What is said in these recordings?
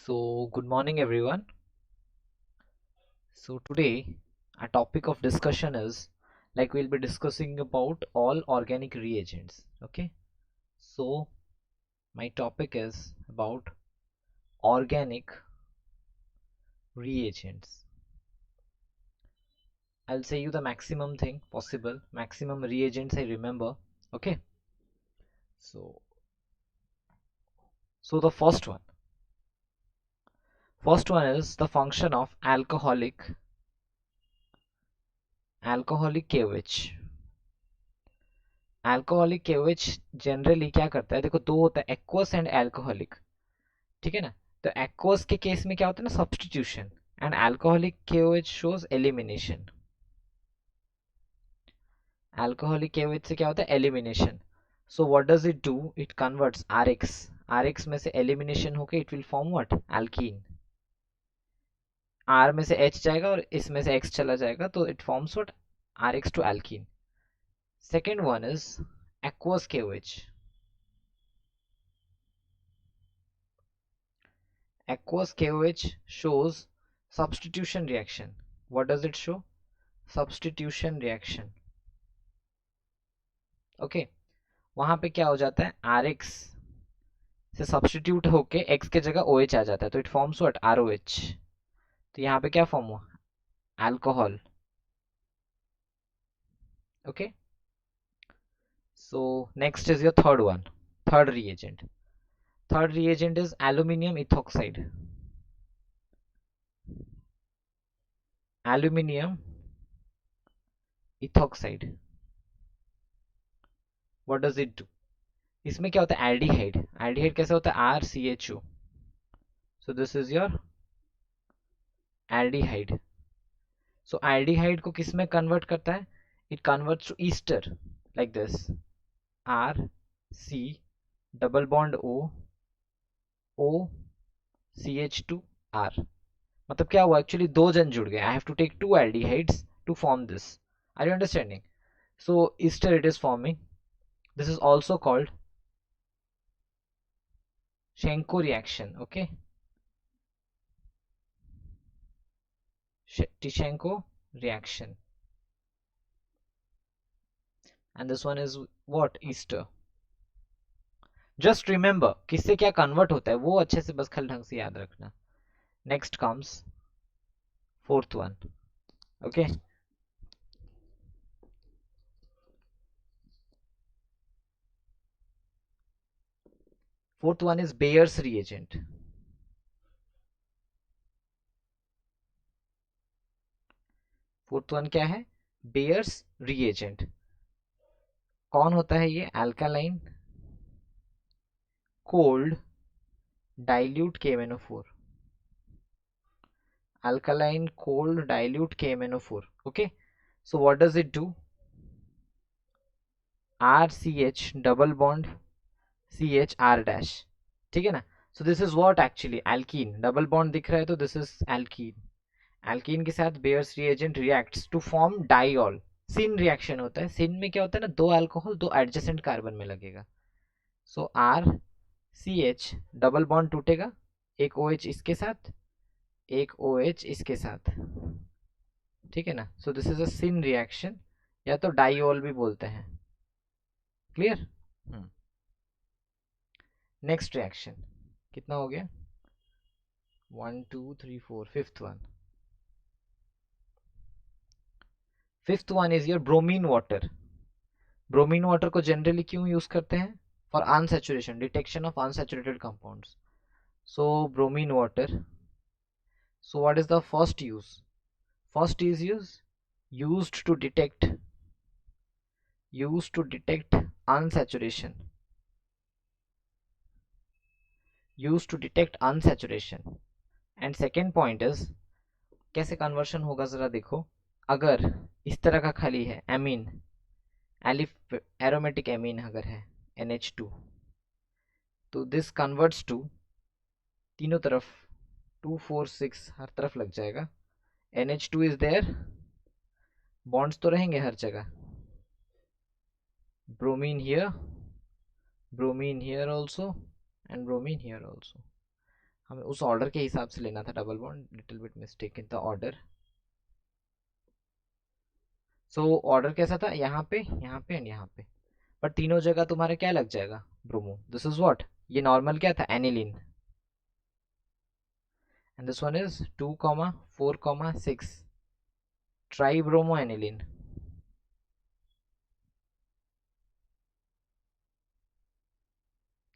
So, good morning, everyone. So, today our topic of discussion is like we'll be discussing about all organic reagents. Okay, so my topic is about organic reagents. I'll say you the maximum thing possible, maximum reagents I remember. Okay, so the first one is the function of alcoholic KOH. Alcoholic KOH generally क्या करता है, देखो दो होता है, aqueous and alcoholic. ठीक है ना, तो एक्वस के केस में क्या होता है ना, substitution, and alcoholic KOH shows elimination. Alcoholic KOH से क्या होता है, elimination. So what does it do, it converts RX, RX में से एलिमिनेशन होके it will form what, alkene. R में से एच जाएगा और इसमें से एक्स चला जाएगा, तो it forms what, RX to alkene. Second one is aqueous KOH. Aqueous KOH shows substitution reaction. What does it show? Substitution reaction. Okay, वहां पे क्या हो जाता है, RX से सब्सटीट्यूट होके X के जगह OH आ जाता है, तो इट फॉर्म्स व्हाट, ROH। तो यहाँ पे क्या फॉर्म हुआ, alcohol. Okay, so next is your third one, third reagent. Third reagent is aluminium ethoxide. Aluminium ethoxide. What does it do? इसमें क्या होता है, एल्डिहाइड। एल्डिहाइड कैसे होता है, RCHO। So this is your aldehyde. So aldehyde को किस में कन्वर्ट करता है, it converts to ester, like this, RC double bond OCH2R। मतलब क्या हुआ, एक्चुअली दो जन जुड़ गए, I have to take two aldehydes to form this. Are you understanding? So ester it is forming, this is also called Schenko reaction. Okay, Tishenko reaction, and this one is what, Easter. Just remember किससे क्या convert होता है वो अच्छे से बस खाली ढंग से याद रखना। Next comes fourth one. Okay, fourth one is bears reagent. Fourth one क्या है, बेयर्स रिएजेंट। कौन होता है ये, alkaline cold dilute KMnO4, alkaline cold dilute KMnO4. Okay, so what does it do, RCH double bond CHR dash. ठीक है ना, so this is what, actually alkene, double bond दिख रहा है तो दिस इज एल्कीन। एल्कीन के साथ Baeyer's reagent reacts to form diol. Syn reaction होता है, सिन में क्या होता है ना, दो अल्कोहल दो एडजेसेंट कार्बन में लगेगा। सो RCH डबल बॉन्ड टूटेगा, एक OH इसके साथ, एक OH इसके साथ। ठीक है ना, so this is a syn reaction, या तो डाइऑल भी बोलते हैं। क्लियर? नेक्स्ट रिएक्शन कितना हो गया, 1 2 3 4, fifth one. Fifth one is your bromine water. Bromine water को जनरली क्यों यूज करते हैं, for unsaturation, detection of unsaturated compounds. So bromine water, so what is the first use, first is used to detect unsaturation, used to detect unsaturation। And second point is, कैसे conversion होगा जरा देखो, अगर इस तरह का खाली है एमीन, एलिफ एरोमेटिक एमीन अगर है NH2, तो दिस कन्वर्ट्स टू, तीनों तरफ 2 4 6 हर तरफ लग जाएगा, NH2 इज देयर, बॉन्ड्स तो रहेंगे हर जगह, bromine here also and bromine here also। हमें उस ऑर्डर के हिसाब से लेना था double bond, little bit mistake in the order. So order कैसा था, यहाँ पे एंड यहाँ पे, पर तीनों जगह तुम्हारा क्या लग जाएगा, ब्रोमो। दिस इज व्हाट, ये नॉर्मल क्या था, aniline, and this one is 2,4,6 tribromo aniline.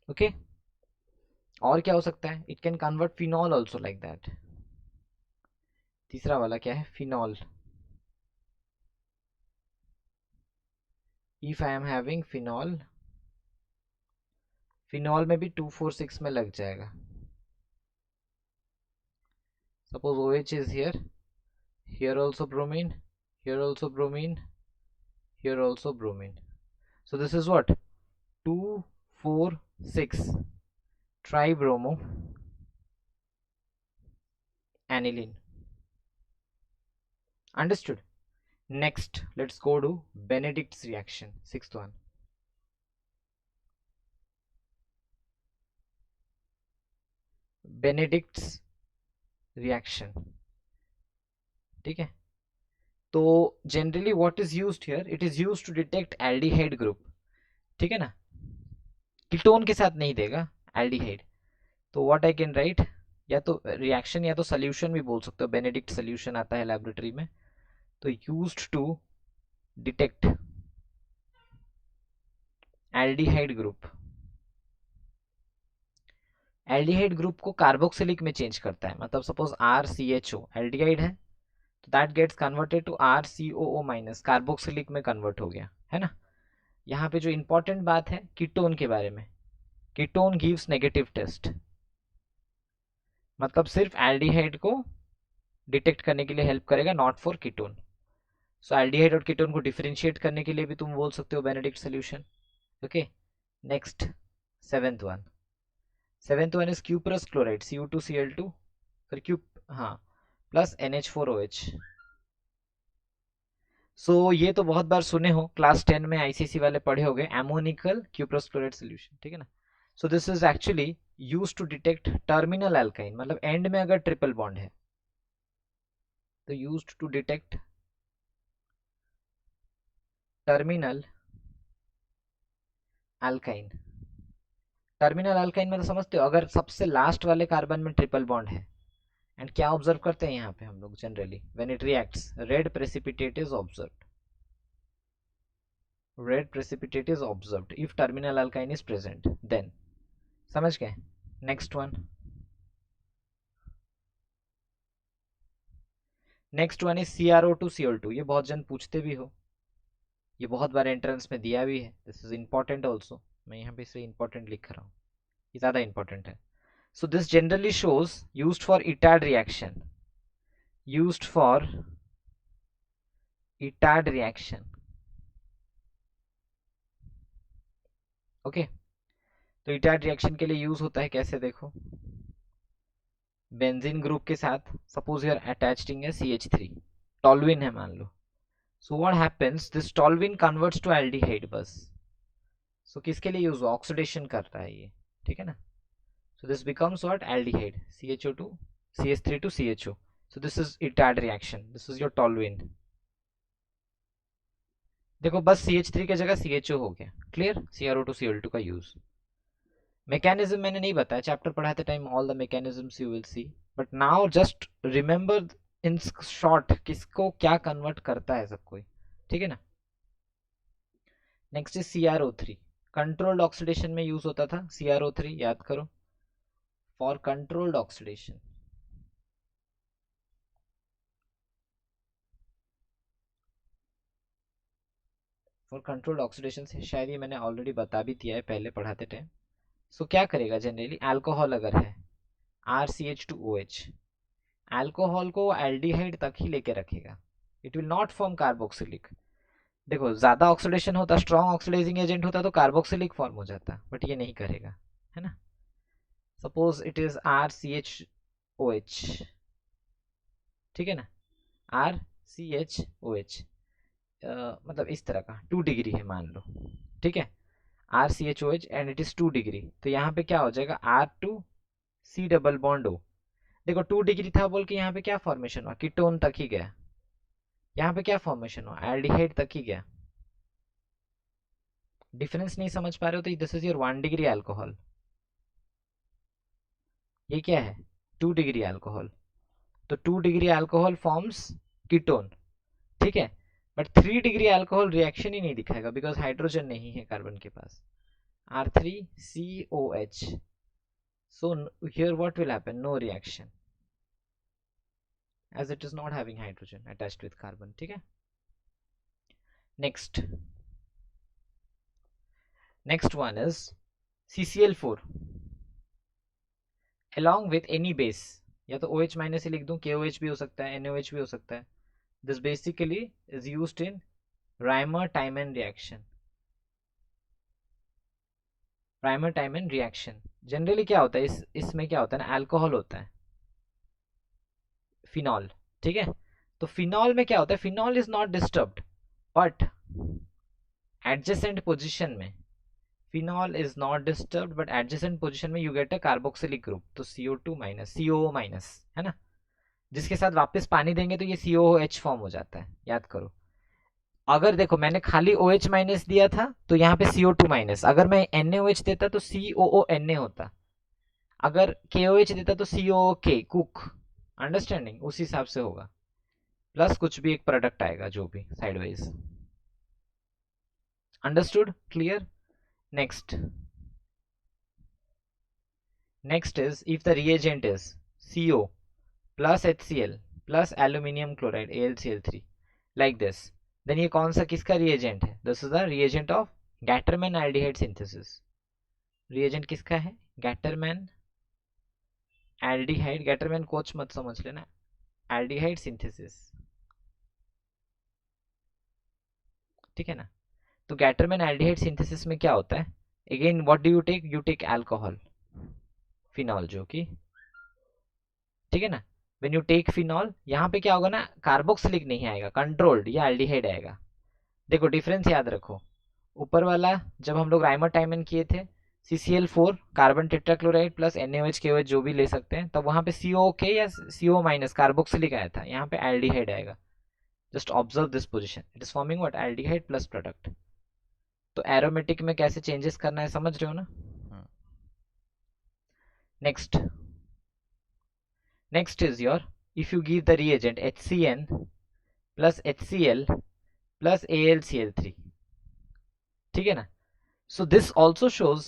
Okay, और क्या हो सकता है, it can convert phenol also like that. तीसरा वाला क्या है, phenol. If I am having phenol, phenol में भी 2,4,6 में लग जाएगा। Suppose OH is here also bromine, here also bromine, here also bromine. So this is what, 2,4,6 tribromo aniline. Understood? Next, let's go to Benedict's reaction, sixth one. Benedict's reaction. ठीक है, तो generally what is used here, it is used to detect aldehyde group. ठीक है ना, ketone के साथ नहीं देगा, aldehyde. तो व्हाट आई कैन राइट, या तो रिएक्शन या तो सोल्यूशन भी बोल सकते हो, बेनेडिक्ट सोल्यूशन आता है लैबोरेटरी में, तो used to detect aldehyde group. Aldehyde group को कार्बोक्सिलिक में चेंज करता है, मतलब सपोज RCHO एल्डिहाइड है तो that gets converted to RCOO minus, carboxylic में कन्वर्ट हो गया है ना। यहाँ पे जो इंपॉर्टेंट बात है कीटोन के बारे में, कीटोन गिव्स नेगेटिव टेस्ट, मतलब सिर्फ एल्डिहाइड को डिटेक्ट करने के लिए हेल्प करेगा, not for ketone. So aldehyde और कीटोन को डिफरेंशिएट करने के लिए भी तुम बोल सकते हो Benedict solution. Okay, next seventh one is cuprous chloride Cu2Cl2, फिर क्यूप, हाँ, प्लस NH4OH। सो ये तो बहुत बार सुने हो, क्लास 10 में ICC वाले पढ़े हो गए, एमोनिकल क्यूप्रस क्लोराइड सोल्यूशन, ठीक है ना। So this is actually use to detect terminal alkyne, मतलब एंड में अगर ट्रिपल बॉन्ड है तो use to detect terminal alkyne. Terminal alkyne में तो समझते हो, अगर सबसे लास्ट वाले कार्बन में ट्रिपल बॉन्ड है, एंड क्या ऑब्जर्व करते हैं यहाँ पे हम लोग generally, when it reacts red precipitate is observed, red precipitate is observed if terminal alkyne is present, then, समझ गए। नेक्स्ट वन इज CrO2Cl2, ये बहुत जन पूछते भी हो, ये बहुत बार एंट्रेंस में दिया भी है, दिस इज इंपॉर्टेंट ऑल्सो, मैं यहाँ पे इसे इंपॉर्टेंट लिख रहा हूँ, ये ज़्यादा इंपॉर्टेंट है। So this generally shows used for ITAD reaction, used for ITAD reaction. Okay, तो ITAD reaction के लिए यूज होता है कैसे, देखो, बेंजीन ग्रुप के साथ सपोज यूर अटैचिंग है CH3, टॉलविन है मान लो। So what happens, this toluene converts to aldehyde बस। सो किसके लिए यूज, ऑक्सीडेशन करता है ये, ठीक है ना। So this becomes what, aldehyde, CHO2 CH3 to CHO. So this is ITAD reaction, this is your toluene। देखो बस CH3 के जगह CHO हो गया, क्लियर, CrO2Cl2 का यूज। मैकेनिज्म मैंने नहीं बताया, चैप्टर पढ़ाते time all the mechanisms you will see, but now just remember in short किसको क्या कन्वर्ट करता है सब कोई, ठीक है ना। Next is CrO3, controlled oxidation में यूज होता था CrO3, याद करो, for controlled oxidation. For controlled oxidation से शायद ये मैंने ऑलरेडी बता भी दिया है पहले पढ़ाते टाइम। सो क्या करेगा जनरली, अल्कोहल अगर है RCH2OH, अल्कोहल को एल्डिहाइड तक ही लेके रखेगा, it will not form carboxylic. देखो ज्यादा ऑक्सीडेशन होता, स्ट्रॉन्ग ऑक्सीडाइजिंग एजेंट होता तो कार्बोक्सिलिक फॉर्म हो जाता, बट ये नहीं करेगा, है ना। सपोज इट इज RCHOH, ठीक है ना, RCHOH, मतलब इस तरह का 2 डिग्री है मान लो, ठीक है, RCHOH and it is 2 degree, तो यहाँ पे क्या हो जाएगा, C डबल बॉन्ड O। देखो 2 डिग्री था बोल के यहाँ पे क्या फॉर्मेशन हुआ, कीटोन तक ही गया। यहाँ पे क्या फॉर्मेशन हुआ, एल्डिहाइड तक ही गया। डिफरेंस नहीं समझ पा रहे हो तो this is your 1 degree alcohol, ये क्या है 2 डिग्री अल्कोहल। तो 2 डिग्री अल्कोहल फॉर्म्स कीटोन, ठीक है। बट 3 डिग्री अल्कोहल रिएक्शन ही नहीं दिखाएगा बिकॉज हाइड्रोजन नहीं है कार्बन के पास, R3COH। So here what will happen, no reaction as it is not having hydrogen attached with carbon, ठीक है। next one is CCl4 along with any base, या तो OH minus ही लिख दूं, KOH भी हो सकता है, NaOH भी हो सकता है। this basically is used in Reimer-Tiemann reaction। Reimer-Tiemann reaction generally क्या होता है, इसमें क्या होता है ना, अल्कोहल होता है, फिनॉल, ठीक है। तो फिनॉल में क्या होता है, phenol is not disturbed but adjacent position में, phenol is not disturbed but adjacent position में you get a carboxylic group, तो CO2 माइनस COO माइनस, है ना, जिसके साथ वापस पानी देंगे तो ये COOH फॉर्म हो जाता है, याद करो। अगर देखो मैंने खाली OH माइनस दिया था तो यहाँ पे CO2 माइनस, अगर मैं NaOH देता तो COONA होता, अगर KOH देता तो COOK कुक, अंडरस्टैंडिंग उस हिसाब से होगा, प्लस कुछ भी एक प्रोडक्ट आएगा जो भी sideways, understood, clear. next is if the reagent is CO plus HCl plus aluminium chloride AlCl3 like this, then ये कौन सा किसका रिएजेंट है, this is the reagent of Gattermann aldehyde synthesis. Reagent किसका है, गैटरमैन एल्डिहाइड, गैटरमैन कोच मत समझ लेना, एल्डिहाइड सिंथेसिस, ठीक है ना। तो गैटरमैन एल्डिहाइड सिंथेसिस में क्या होता है, again what do you take alcohol, phenol, जो कि ठीक है ना। व्हेन यू टेक फिनॉल, यहाँ पे क्या होगा ना, कार्बोक्सिलिक नहीं आएगा, कंट्रोल्ड या एल्डिहाइड आएगा। देखो डिफरेंस याद रखो, ऊपर वाला जब हम लोग राइमर-टाइमन किए थे CCl4 carbon tetrachloride plus NaOH KOH जो भी ले सकते हैं, तब वहां पे COK या CO माइनस कार्बोक्सिलिक आया था, यहाँ पे एल्डिहाइड आएगा। Just observe this position, it is forming what, aldehyde plus product. तो एरोमेटिक में कैसे चेंजेस करना है समझ रहे हो ना। next is your, if you give the reagent HCN plus HCl plus AlCl3, ठीक है ना। so this also shows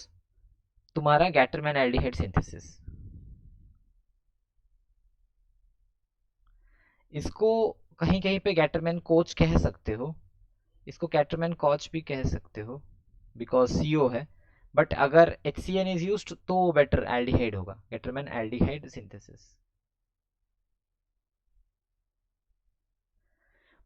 तुम्हारा गैटरमैन एल्डिहाइड सिंथेसिस। इसको कहीं कहीं पे गैटरमैन कोच कह सकते हो, इसको गैटरमैन कोच भी कह सकते हो बिकॉज CO है, बट अगर HCN इज यूज्ड तो बेटर एल्डिहाइड होगा, Gattermann aldehyde synthesis.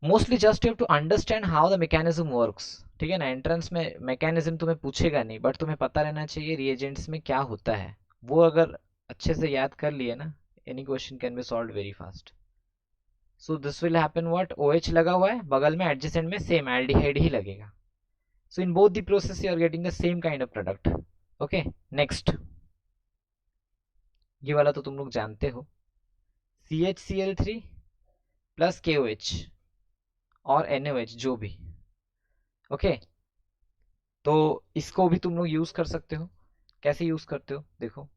Mostly just you have to understand how the mechanism works, ठीक है ना। एंट्रेंस में मैकेनिज्म तुम्हें पूछेगा नहीं, बट तुम्हें पता रहना चाहिए रिएजेंट्स में क्या होता है, वो अगर अच्छे से याद कर लिए ना, any question can be solve very fast. So this will happen what, OH लगा हुआ है बगल में, एडजेसेंट में सेम एल्डिहाइड ही लगेगा। So in both the process you are getting the same kind of product. Okay next, ये वाला तो तुम लोग जानते हो, CHCl3 प्लस KOH और NaOH जो भी, ओके तो इसको भी तुम लोग यूज कर सकते हो। कैसे यूज करते हो देखो,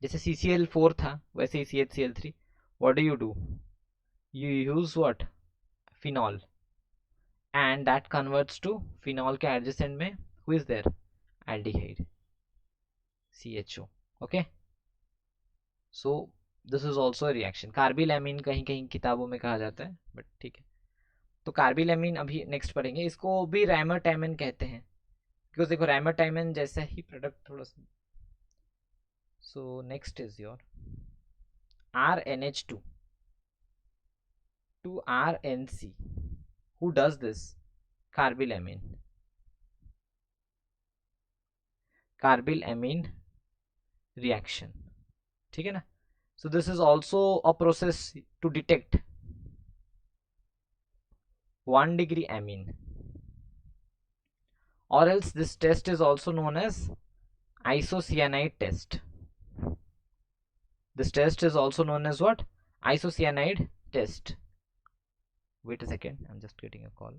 जैसे CCl4 था वैसे ही CHCl3, what do you use what, phenol, and that converts to phenol के एडजेसेंट में who is there, aldehyde CHO, okay. So this is also a reaction, carbylamine कहीं कहीं किताबों में कहा जाता है, बट ठीक है। तो कार्बिल एमीन अभी नेक्स्ट पढ़ेंगे, इसको भी राइमर-टाइमन कहते हैं बिकॉज देखो राइमर-टाइमन जैसा ही प्रोडक्ट थोड़ा सा। So next is your RNH2 to RNC. Who does this? Carbylamine. Carbylamine reaction, ठीक है ना। So this is also a process to detect 1 degree amine, or else this test is also known as isocyanide test, This test is also known as what? Isocyanide test. Wait a second, I'm just getting a call.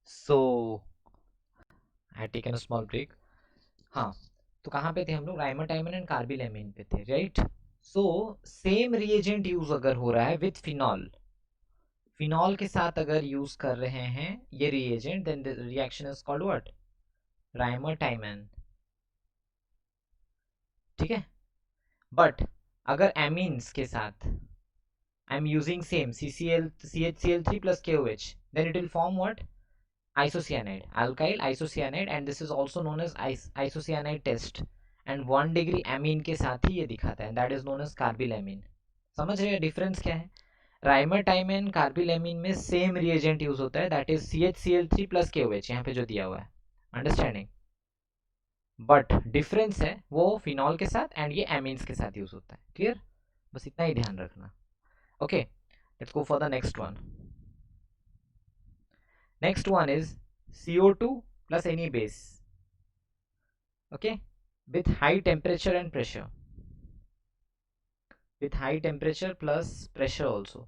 So I had taken a small break. हाँ, तो कहाँ पे थे हम लोग? राइमाटाइमिन and कार्बिलैमिन पे थे, right? So same reagent use अगर हो रहा है विथ फिनॉल, फिनॉल के साथ अगर यूज कर रहे हैं ये reagent, then the reaction is called what? Reimer Tiemann, ठीक है? बट अगर एमीन्स के साथ I am using same CHCl3 plus KOH, then it will form what? Isocyanide, alkyl isocyanide, and this is also known as isocyanide test, and 1 degree amine के साथ ही ये दिखाता है, दैट इज नोन एज कार्बिलैमिन। समझ रहे हैं डिफरेंस क्या है? राइमाटाइमिन कार्बिलैमिन में सेम रिएजेंट यूज होता है, that is CHCl3 plus KOH, यहाँ पे जो दिया हुआ है, अंडरस्टैंडिंग? बट डिफरेंस है वो फिनॉल के साथ एंड ये एमीन्स के साथ यूज होता है। क्लियर? बस इतना ही ध्यान रखना। Okay, let's go for the next one. Next one is CO2 plus any base, okay, with high temperature and pressure, with high temperature plus pressure also.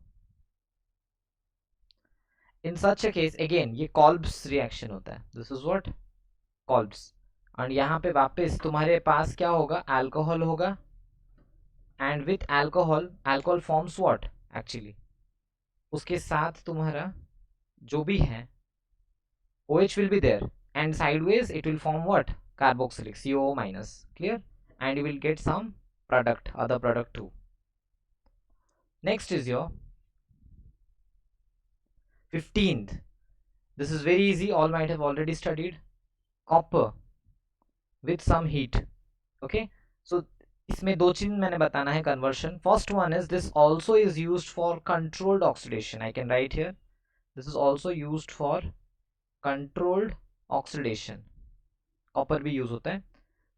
In such a case again ये Kolb's reaction होता है, this is what? Kolb's, और यहाँ पे वापस तुम्हारे पास क्या होगा? अल्कोहल होगा, and with alcohol, alcohol forms what actually? उसके साथ तुम्हारा जो भी है OH will be there, and sideways it will form what? Carboxylic, COO minus. Clear? And you will get some product, other product too. Next is your 15th. This is very easy, all might have already studied. Copper with some heat. Okay, so इसमें दो चीज मैंने बताना है conversion. First one is this also is used for controlled oxidation. I can write here, this is also used for controlled oxidation, copper भी use होता है।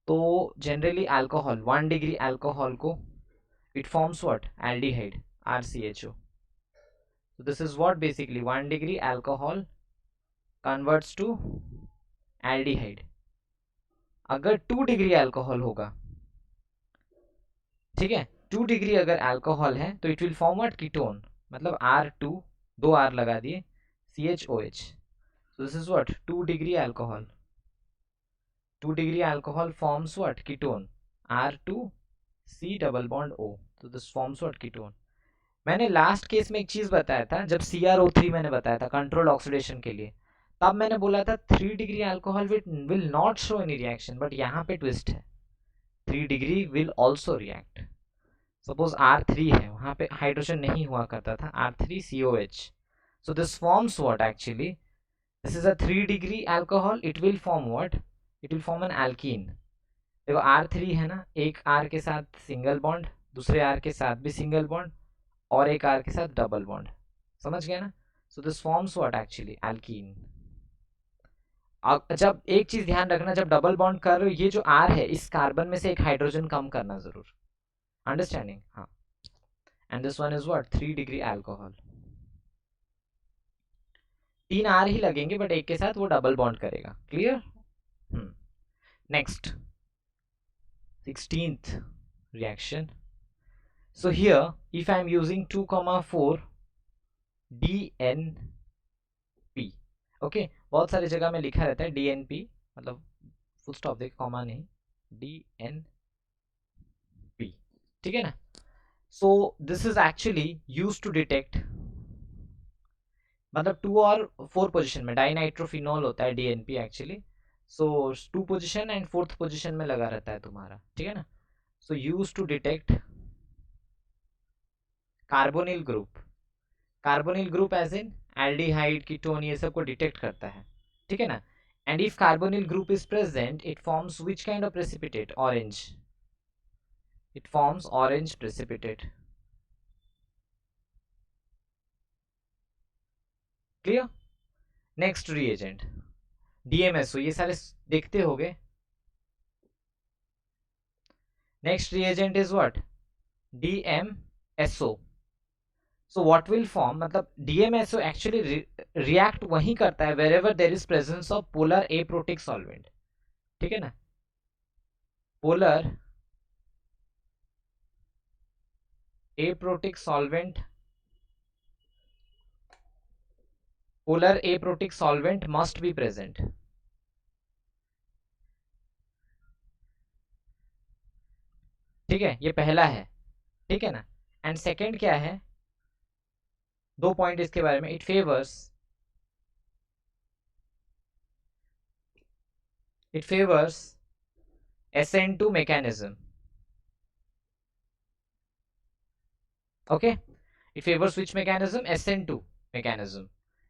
तो जनरली अल्कोहल 1 डिग्री अल्कोहल को it forms what? Aldehyde, RCHO. so this is what basically 1 degree alcohol converts to aldehyde. अगर 2 degree alcohol होगा, ठीक है, 2 degree अगर अल्कोहल है तो it will form what? Ketone, मतलब R2, 2 R लगा दिए, CHOH. So this is what? 2 degree alcohol. 2 degree alcohol forms what? Ketone. R2C double bond O. So this forms what? Ketone. मैंने लास्ट केस में एक चीज बताया था, जब CrO3 मैंने बताया था कंट्रोल ऑक्सीडेशन के लिए, तब मैंने बोला था 3 degree alcohol will not show any reaction, but यहाँ पे ट्विस्ट है, 3 degree will also react. Suppose R3 है, वहां पे हाइड्रोजन नहीं हुआ करता था, R3COH. So this forms what actually? This is a 3 degree alcohol, it will form what? It will form an alkene. देखो R3 है ना, एक R के साथ सिंगल बॉन्ड, दूसरे R के साथ भी सिंगल बॉन्ड, और एक R के साथ डबल बॉन्ड, समझ गए ना? So this forms what actually? alkene. जब एक चीज ध्यान रखना, जब डबल बॉन्ड कर रहे हो, ये जो R है इस कार्बन में से एक हाइड्रोजन कम करना जरूर, अंडरस्टैंडिंग? हाँ, and this one is what? 3 degree alcohol. 3 R ही लगेंगे बट एक के साथ वो डबल बॉन्ड करेगा। Clear? Next 16th reaction. So here if I am using 2,4 DNP, okay, बहुत सारी जगह में लिखा रहता है DNP, मतलब फुल स्टॉप देख, कॉमा नहीं, DNP, ठीक है ना? So this is actually used to detect, मतलब 2 और 4 पोजीशन में डाइनाइट्रोफिनॉल होता है DNP actually. So 2 position and 4th position में लगा रहता है तुम्हारा, ठीक है ना? So use to detect carbonyl group, carbonyl group as in aldehyde, ketone, ये सब को डिटेक्ट करता है, ठीक है ना? And if carbonyl group is present it forms which kind of precipitate? Orange, it forms orange precipitate. Clear? Next reagent DMSO, ये सारे देखते होगे। Next reagent is what? DMSO. So what will form, मतलब DMSO एक्चुअली रिएक्ट वहीं करता है wherever there is presence of polar aprotic solvent, ठीक है ना? Polar aprotic solvent, polar aprotic solvent must be present. ठीक है, ये पहला है, ठीक है ना. एंड सेकंड क्या है, दो पॉइंट इसके बारे में. It favours SN2 mechanism. Okay, it favors which mechanism? SN2 mechanism.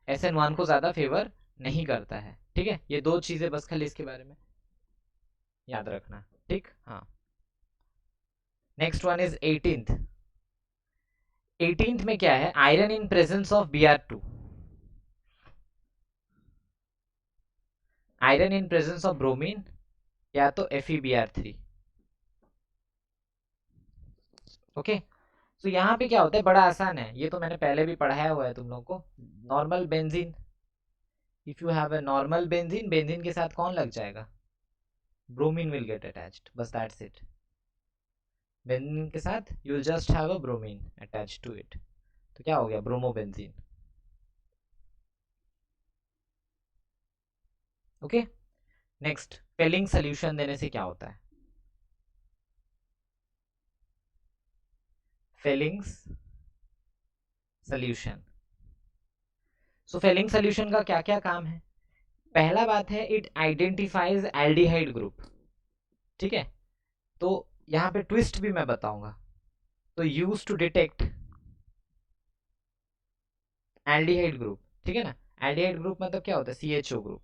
SN1 को ज्यादा फेवर नहीं करता है. ठीक है, ये दो चीजें बस खाली इसके बारे में याद रखना. ठीक, हाँ. Next one is 18th. 18th में क्या है, iron in presence of Br2. Iron in presence of bromine या तो FeBr3. ओके, तो यहाँ पे क्या होता है, बड़ा आसान है, ये तो मैंने पहले भी पढ़ाया हुआ है तुम लोगों को. Normal benzene, if you have a normal benzene, benzene के साथ कौन लग जाएगा, ब्रोमीन विल गेट अटैच्ड, बस दैट्स इट. बेंजीन के साथ you will just have a bromine attached to it, तो क्या हो गया, bromobenzene. Okay, next, Fehling solution देने से क्या होता है, Fehling's solution. So Fehling solution का क्या क्या काम है, पहला बात है, इट आइडेंटिफाइज एल्डिहाइड ग्रुप. ठीक है, तो यहाँ पे ट्विस्ट भी मैं बताऊंगा. तो use to detect aldehyde group. ठीक है ना, एल्डिहाइड ग्रुप मतलब क्या होता है, CHO ग्रुप.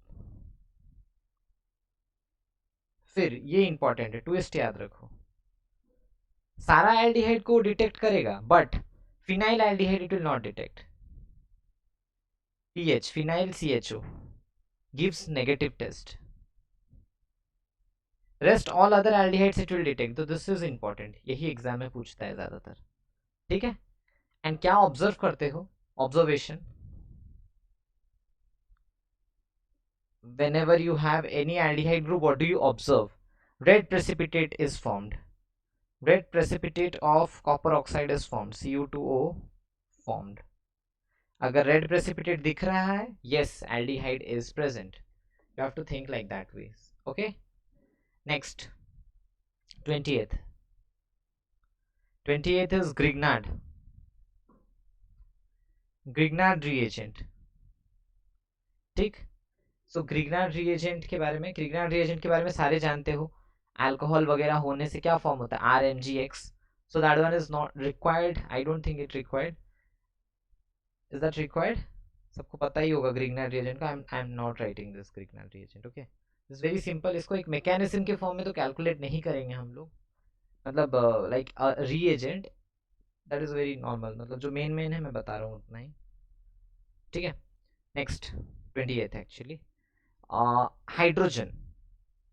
फिर ये इंपॉर्टेंट है, ट्विस्ट याद रखो, सारा एल्डिहाइड को डिटेक्ट करेगा but phenyl aldehyde it will not detect. PH, phenyl CHO gives negative test. Rest all other aldehydes it will detect. तो this is important, यही एग्जाम में पूछता है ज्यादातर. ठीक है, एंड क्या ऑब्जर्व करते हो, observation, whenever you have any aldehyde group, what do you observe? Red precipitate is formed. Red precipitate of copper oxide is formed. Cu2O formed. अगर red precipitate दिख रहा है, yes, aldehyde is present. You have to think like that way. Okay. Next, 20th. 20th is Grignard. Grignard reagent. ठीक, सो Grignard reagent के बारे में, Grignard reagent के बारे में सारे जानते हो. अल्कोहल वगैरह होने से क्या फॉर्म होता है, RMgX. So that one is not required, I don't think it required. Is that required, सबको पता ही होगा ग्रिग्नार्ड रिएजेंट का. I am not writing this Grignard reagent. Okay, this very simple. इसको एक मैकेनिज्म के फॉर्म में तो कैलकुलेट नहीं करेंगे हम लोग, मतलब like reagent, that is very normal, मतलब जो मेन मेन है मैं बता रहा हूँ उतना ही. ठीक है, नेक्स्ट 28th एक्चुअली, हाइड्रोजन.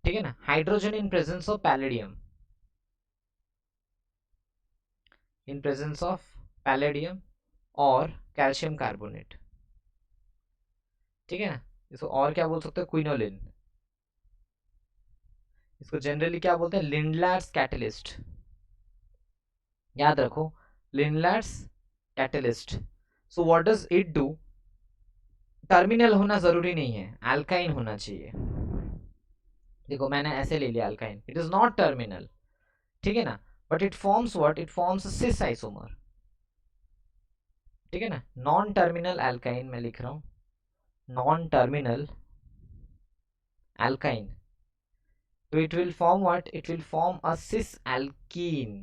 ठीक है ना, hydrogen in presence of palladium, in presence of palladium और कैल्शियम कार्बोनेट. ठीक है ना, इसको और क्या बोल सकते हो, क्विनोलिन. इसको जनरली क्या बोलते हैं, लिंडलार्स कैटलिस्ट. याद रखो, Lindlar's catalyst. So what does it do, terminal होना जरूरी नहीं है, अल्काइन होना चाहिए. देखो मैंने ऐसे ले लिया alkyne, it is not terminal. ठीक है ना, but it forms what, it forms cis isomer. ठीक है ना, नॉन टर्मिनल अल्काइन मैं लिख रहा हूं, नॉन टर्मिनल alkyne. तो it will form what, it will form a cis alkene.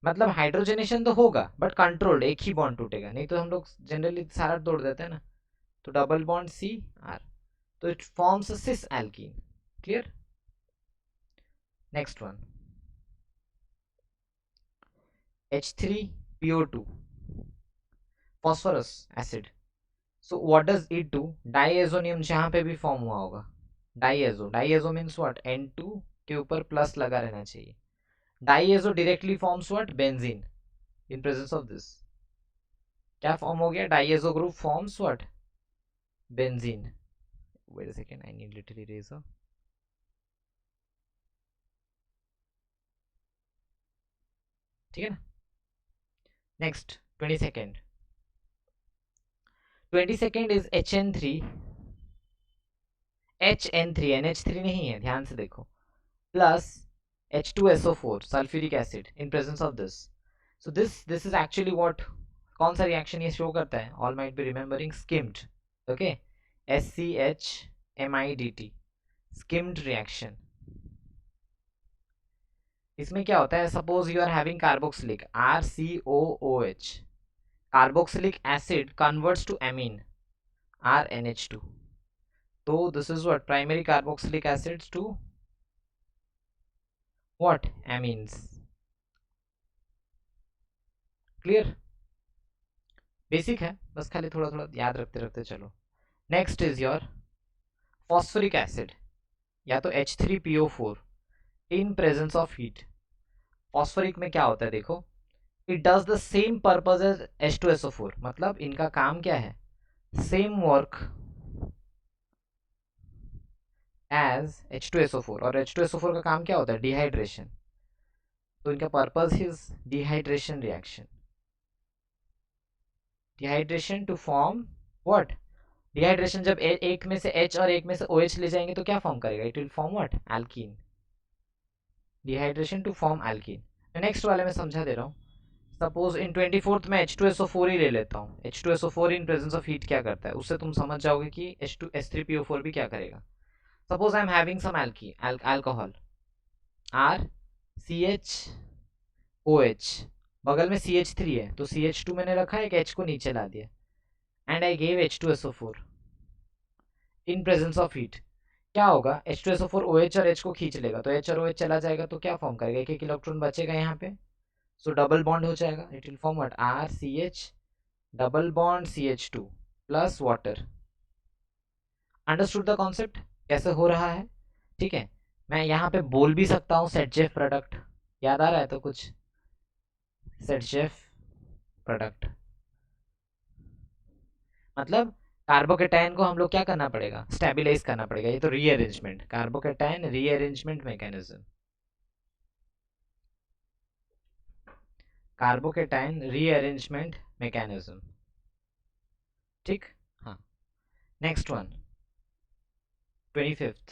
मतलब हाइड्रोजनेशन तो होगा बट कंट्रोल्ड, एक ही बॉन्ड टूटेगा, नहीं तो हम लोग जनरली सारा तोड़ देते हैं ना. तो डबल बॉन्ड CR, तो it forms a cis alkene. Clear. Next one, H3PO2, phosphorous acid. So what does it do, diazonium जहां पे भी फॉर्म हुआ होगा, डाइएजो, डाइएजो मीन्स व्हाट, N2 के ऊपर प्लस लगा रहना चाहिए. Diazo directly forms what, benzene. In presence of this क्या फॉर्म हो गया, diazo group forms what, benzene. Wait a second, I need little eraser. ठीक है ना, Next 22nd. 22nd is HN3, HN3, NH3 नहीं है, ध्यान से देखो, plus H2SO4 sulphuric acid in presence of this. So this is actually what, कौन सा रिएक्शन ये शो करता है? All might be remembering skimmed. Okay, SCHMIDT, skimmed reaction. इसमें क्या होता है? Suppose you are having carboxylic RCOOH, carboxylic acid converts to amine RNH2. So this is what, primary carboxylic acids to what, amines. Clear? Basic है, बस खाली थोड़ा थोड़ा याद रखते रखते चलो. Next is your phosphoric acid या तो H3PO4 in presence of heat. Phosphoric में क्या होता है देखो, it does the same purpose as H2SO4, मतलब इनका काम क्या है? सेम वर्क एज H2SO4, और H2SO4 का काम क्या होता है? डिहाइड्रेशन. तो इनका purpose is dehydration reaction. Dehydration to form what? Dehydration जब एक में से H और एक में से OH ले जाएंगे तो क्या फॉर्म करेगा? It will form what? Alkene. Dehydration to form alkene. Next वाले में समझा दे रहा हूँ. सपोज इन 24th में H2SO4 ही ले लेता हूँ. H2SO4 in presence of heat क्या करता है, उससे तुम समझ जाओगे कि H3PO4 भी क्या करेगा. Suppose I am having some alcohol RCHOH, बगल में CH3 है तो CH2 मैंने रखा है, एक H को नीचे ला दिया, and I gave H2SO4 in presence of heat. क्या होगा? H2SO4 OH और H को खींच लेगा, तो H और OH चला जाएगा तो क्या फॉर्म करेगा? एक एक इलेक्ट्रॉन बचेगा यहाँ पे, सो डबल बॉन्ड हो जाएगा. It will form what? RCH double bond CH2 plus water. Understood the concept कैसे हो रहा है? ठीक है, मैं यहाँ पे बोल भी सकता हूँ सेटजेफ प्रोडक्ट. याद आ रहा है तो कुछ? सेटजेफ प्रोडक्ट मतलब कार्बोकेटाइन को हम लोग क्या करना पड़ेगा? स्टेबलाइज करना पड़ेगा. ये तो rearrangement, carbocation rearrangement mechanism, carbocation rearrangement mechanism. ठीक, हाँ. Next one 25th.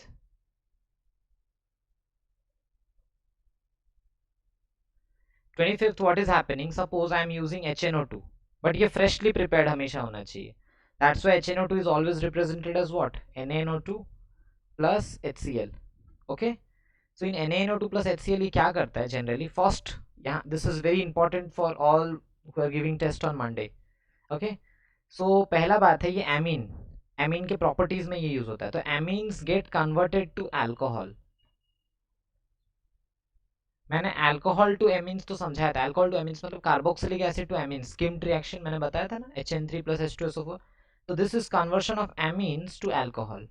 25th what is happening? Suppose I am using HNO2, but ये freshly prepared हमेशा होना चाहिए. That's why HNO2 is always represented as what? NaNO2 plus HCl. Okay, so in NaNO2 plus HCl ये क्या करता है generally? First, यहाँ this is very important for all who are giving test on Monday. Okay, so पहला बात है ये amine, amine के properties में ये यूज होता है. तो amines get converted to alcohol. मैंने अल्कोहल टू एमीन्स तो समझाया था. अल्कोहल टू एमीन्स मतलब carboxylic acid to amines, Schmidt reaction मैंने बताया था ना, HN3 प्लस H2SO4. तो this is conversion of amines to alcohol.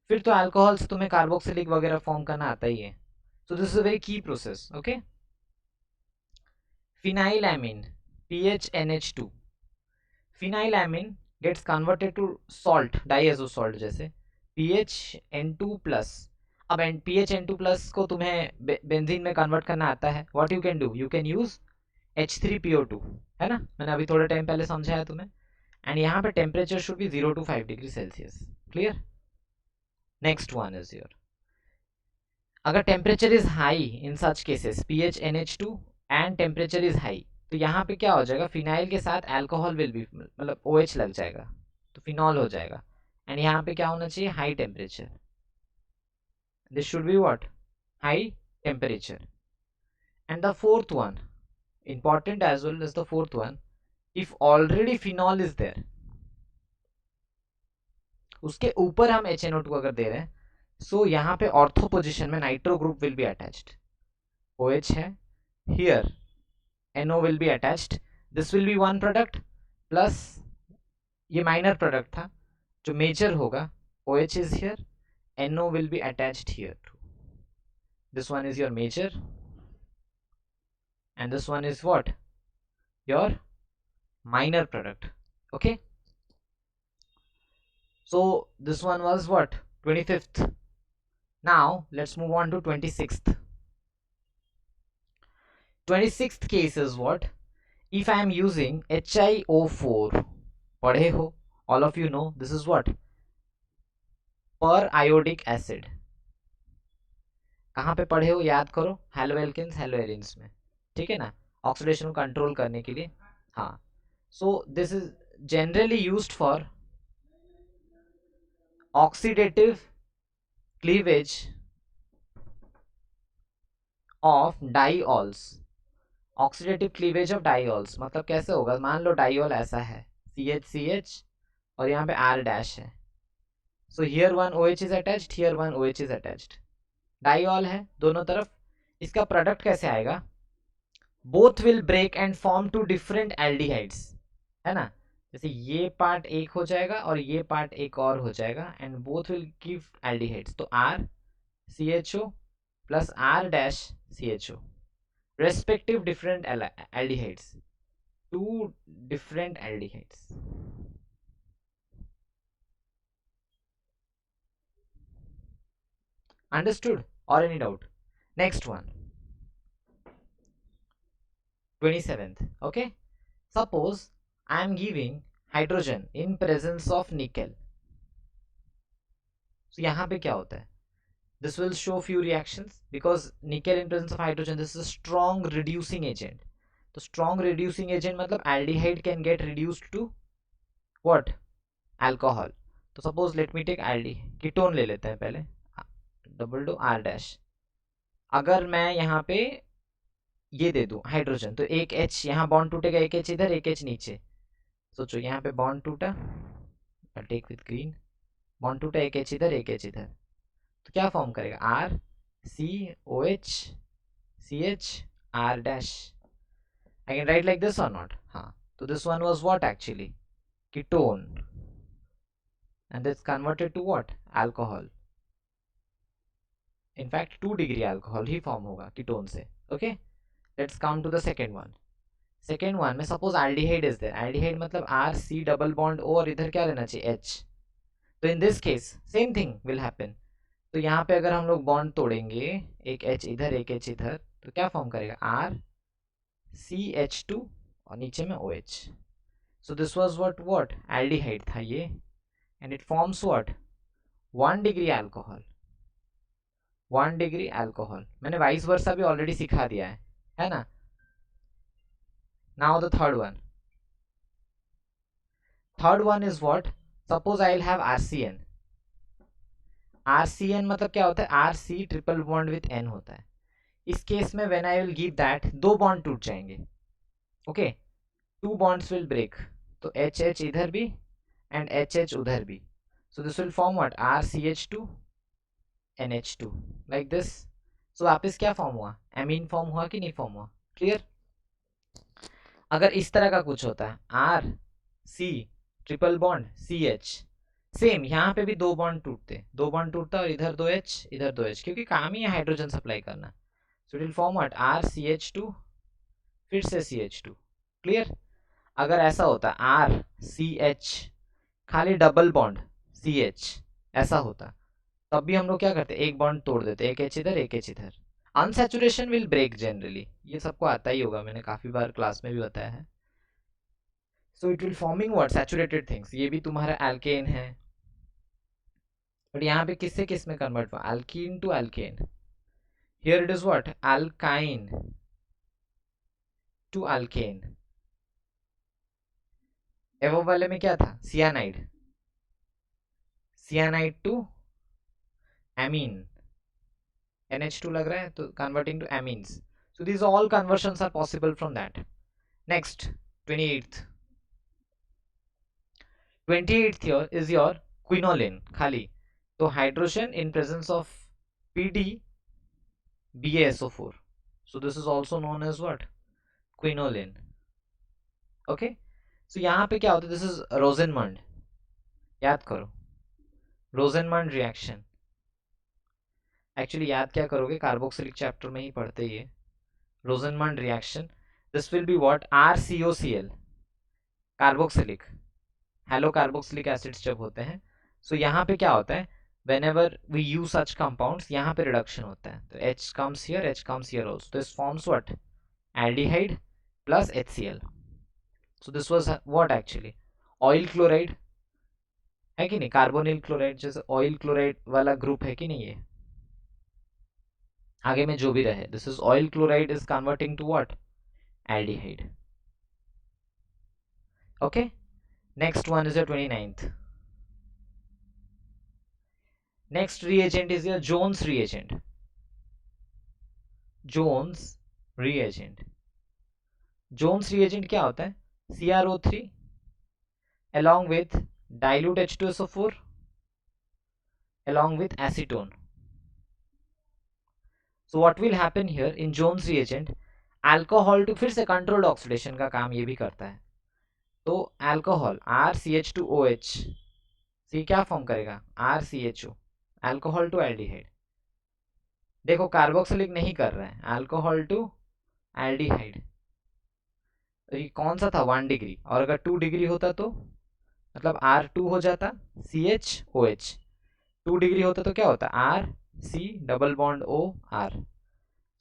फिर तो अल्कोहल से तुम्हें कार्बोक्सिलिक वगैरह फॉर्म करना आता ही है. So this is a very key process. Okay, phenyl amine PHNH2, phenyl amine gets converted to salt, diazo salt जैसे PHN2 प्लस. अब PHN2 प्लस को तुम्हें बेंजीन में कन्वर्ट करना आता है. What you can do? You can use H3PO2, है ना, मैंने अभी थोड़े टाइम पहले समझाया तुम्हें. एंड यहाँ पे temperature should be 0 to 5 degree Celsius. Clear? Next one is your, अगर temperature is high in such cases PHNH2 and temperature is high, तो यहाँ पे क्या हो जाएगा? फिनाइल के साथ अल्कोहल विल बी, मतलब OH लग जाएगा तो फिनॉल हो जाएगा. एंड यहाँ पे क्या होना चाहिए? High temperature. This should be what? High temperature. And the fourth one, important as well as the fourth one, if already phenol is there, उसके ऊपर हम HNO2 अगर दे रहे हैं, so यहाँ पे ऑर्थो पोजिशन में nitro group will be attached. OH है, here NO will be attached. This will be one product plus ये माइनर प्रोडक्ट था. जो मेजर होगा, OH is here, NO will be attached here too. This one is your major and this one is what? Your minor product. Okay, so this one was what? 25th. Now let's move on to 26th. 26th case is what? if I am using HiO4, पढ़े हो, all of you know this is what, पर iodic acid. कहाँ पे पढ़े हो, याद करो, halo alkanes hello एलिन्स में, ठीक है ना, ऑक्सीडेशन को कंट्रोल करने के लिए. हाँ, so this is generally used for oxidative cleavage of diols. Oxidative cleavage of diols मतलब कैसे होगा, मान लो डाईऑल ऐसा है, CH और यहाँ पे R डैश है. So here one OH is attached, here one OH is attached, diol है दोनों तरफ. इसका प्रोडक्ट कैसे आएगा, both will break and form two different aldehydes, है ना. जैसे ये पार्ट एक हो जाएगा और ये पार्ट एक और हो जाएगा, and both will give aldehydes. तो RCHO plus R dash CHO, respective different aldehydes, two different aldehydes. Understood or any doubt? Next one, 27th. Okay, suppose I am giving hydrogen in presence of nickel. So यहाँ पे क्या होता है, this will show few reactions because nickel in presence of hydrogen, this is a strong reducing agent. तो strong reducing agent मतलब aldehyde can get reduced to what, alcohol. तो suppose let me take aldehyde, ketone ले लेते हैं पहले, double dough R dash. अगर मैं यहाँ पे ये दे दूं हाइड्रोजन, तो एक H यहाँ बॉन्ड टूटेगा, एक H इधर, एक H नीचे. सोचो यहाँ पे बॉन्ड टूटा, टेक विथ ग्रीन, बॉन्ड टूटा, एक H इधर, एक H इधर, तो क्या फॉर्म करेगा, RCOH CH R dash. I can write like this और नॉट. हाँ, तो this one was what actually, ketone, and this converted to what, alcohol. In fact 2 degree alcohol ही फॉर्म होगा कीटोन से. Okay, let's come to the second one. Second one में suppose aldehyde is there, aldehyde मतलब RC double bond O और इधर क्या रहना चाहिए, H. तो in this case same thing will happen. तो यहाँ पे अगर हम लोग बॉन्ड तोड़ेंगे, एक H इधर, एक H इधर, तो क्या फॉर्म करेगा, RCH2 और नीचे में OH. So this was what aldehyde था ये, and it forms what, 1 degree alcohol, 1 degree alcohol. मैंने वाइस वर्सा भी ऑलरेडी सिखा दिया है ना. Now the third one. Third one is what, suppose I will have RCN. RCN मतलब क्या होता है, RC triple bond with N होता है. इस केस में when I will give that, 2 bond टूट जाएंगे. ओके, 2 बॉन्ड्स विल ब्रेक, तो HH इधर भी एंड HH उधर भी. So this will form what, RCH2 NH2 like this. So वापस क्या फॉर्म हुआ, एमीन फॉर्म हुआ कि नहीं फॉर्म हुआ, क्लियर. अगर इस तरह का कुछ होता है, RC triple bond CH, same यहाँ पे भी 2 बॉन्ड टूटते, 2 बॉन्ड टूटता और इधर 2H इधर 2H, क्योंकि काम ही है हाइड्रोजन सप्लाई करना. So it will form what, RCH2 फिर से CH2, क्लियर. अगर ऐसा होता RCH खाली डबल बॉन्ड CH ऐसा होता, तब भी हम लोग क्या करते, एक बॉन्ड तोड़ देते, एक H इधर, एक H इधर. अनसैचुरेशन विल ब्रेक जनरली, ये सबको आता ही होगा, मैंने काफी बार क्लास में भी बताया है. So it will forming what, saturated things. ये भी तुम्हारा एल्केन है, बट यहाँ पे किससे किस में कन्वर्ट हुआ, alkene to alkane. Here it is what, alkyne to alkane. एवो वाले में क्या था, cyanide, cyanide to amine, NH2 लग रहा है तो converting to amines. So these all conversions are possible from that. Next, 28th here is your quinoline खाली. तो hydrogen in presence of PD BaSO4. So this is also known as what, quinoline. Okay, so यहाँ पे क्या होता है, this is रोजेनमंड. याद करो, रोजेनमंड reaction. Actually याद क्या करोगे, कार्बोक्सिलिक चैप्टर में ही पढ़ते ये, Rosenmund reaction. This will be what, RCOCl, carboxylic, halo carboxylic acids जब होते हैं. सो यहाँ पे क्या होता है, whenever we use such compounds, यहाँ पे रिडक्शन होता है, तो H comes here, H comes here also. This forms what, aldehyde plus HCl. So this was what actually? Oil chloride है कि नहीं? कार्बोनिल क्लोराइड जैसे ऑयल क्लोराइड वाला ग्रुप है कि नहीं? ये आगे में जो भी रहे, this is acyl chloride is converting to what? Aldehyde. Okay, next one is your 29th. Next reagent is your Jones reagent. Jones reagent. Jones reagent क्या होता है? CrO3 along with dilute H2SO4 along with acetone. So what will happen here in Jones reagent? Alcohol to फिर से controlled oxidation का काम ये भी करता है. तो alcohol RCH2OH ये क्या फॉर्म करेगा? RCHO, alcohol to aldehyde. देखो कार्बोक्सिलिक नहीं कर रहे हैं, अल्कोहल टू एल्डिहाइड. ये कौन सा था? 1 डिग्री, और अगर 2 डिग्री होता तो मतलब R2 हो जाता CHOH. 2 डिग्री होता तो क्या होता? RC double bond OR.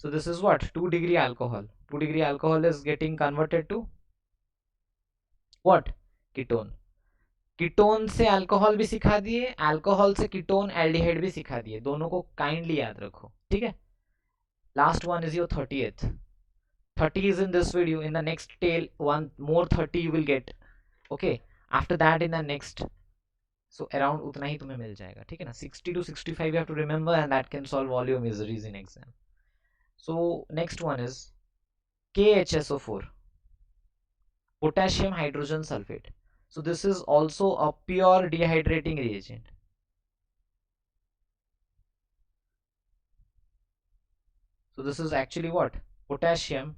So this is what? 2 degree alcohol. 2 degree alcohol is getting converted to what? Ketone. Ketone से अल्कोहल भी सिखा दिए, अल्कोहल से कीटोन एल्डिहाइड भी सिखा दिए. दोनों को काइंडली याद रखो, ठीक है? Last one is your 30th. 30 is in this video. In the next tale, one more 30 you will get. Okay, after that in the next, so around उतना ही तुम्हें मिल जाएगा, ठीक है ना? 60 to 65 you have to remember, and that can solve all your miseries in exam. So next one is KHSO4, potassium hydrogen sulfate. So this is also a pure dehydrating reagent. So this is actually what? Potassium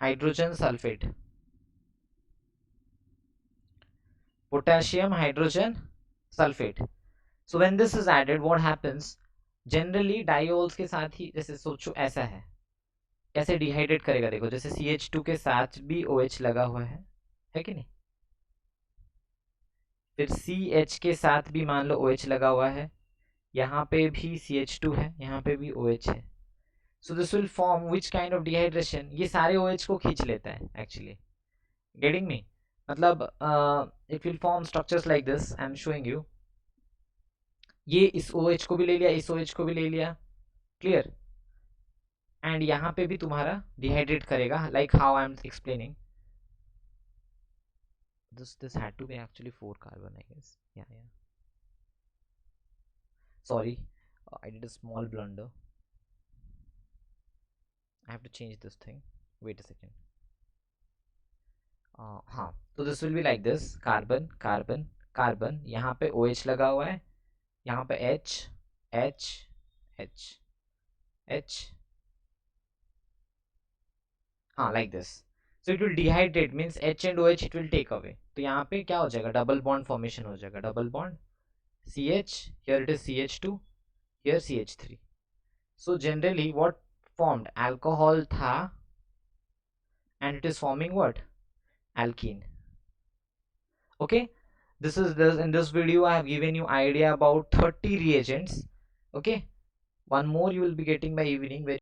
hydrogen sulfate. Potassium hydrogen sulfate. So when this is added, what happens? Generally diols के साथ ही, जैसे सोचो ऐसा है, कैसे dehydrate करेगा? देखो जैसे CH2 के साथ भी OH लगा हुआ है कि नहीं? फिर CH के साथ भी मान लो OH लगा हुआ है, यहाँ पे भी CH2 है, यहाँ पे भी OH है. So this will form which kind of dehydration? ये सारे OH को खींच लेता है actually. Getting me? मतलब it will form structures like this. I am showing you. ये इस OH को भी ले लिया, इस OH को भी ले लिया, clear? एंड यहाँ पे भी तुम्हारा डिहाइड्रेट करेगा, like how I am explaining. This had to be actually 4 carbon, I guess. Yeah. Sorry, I did a small blunder. I have to change this thing. Wait a second. हाँ, तो this will be like this. Carbon carbon carbon, यहाँ पे OH लगा हुआ है, यहाँ पे H H H H. हाँ, like this. So it will dehydrate, means H and OH it will take away. तो यहाँ पे क्या हो जाएगा? डबल बॉन्ड फॉर्मेशन हो जाएगा. Double bond CH, here it is CH2, here CH3. So generally what formed? Alcohol था, and it is forming what? Alkene. Okay, this is this. In this video I have given you idea about 30 reagents. Okay, one more you will be getting by evening.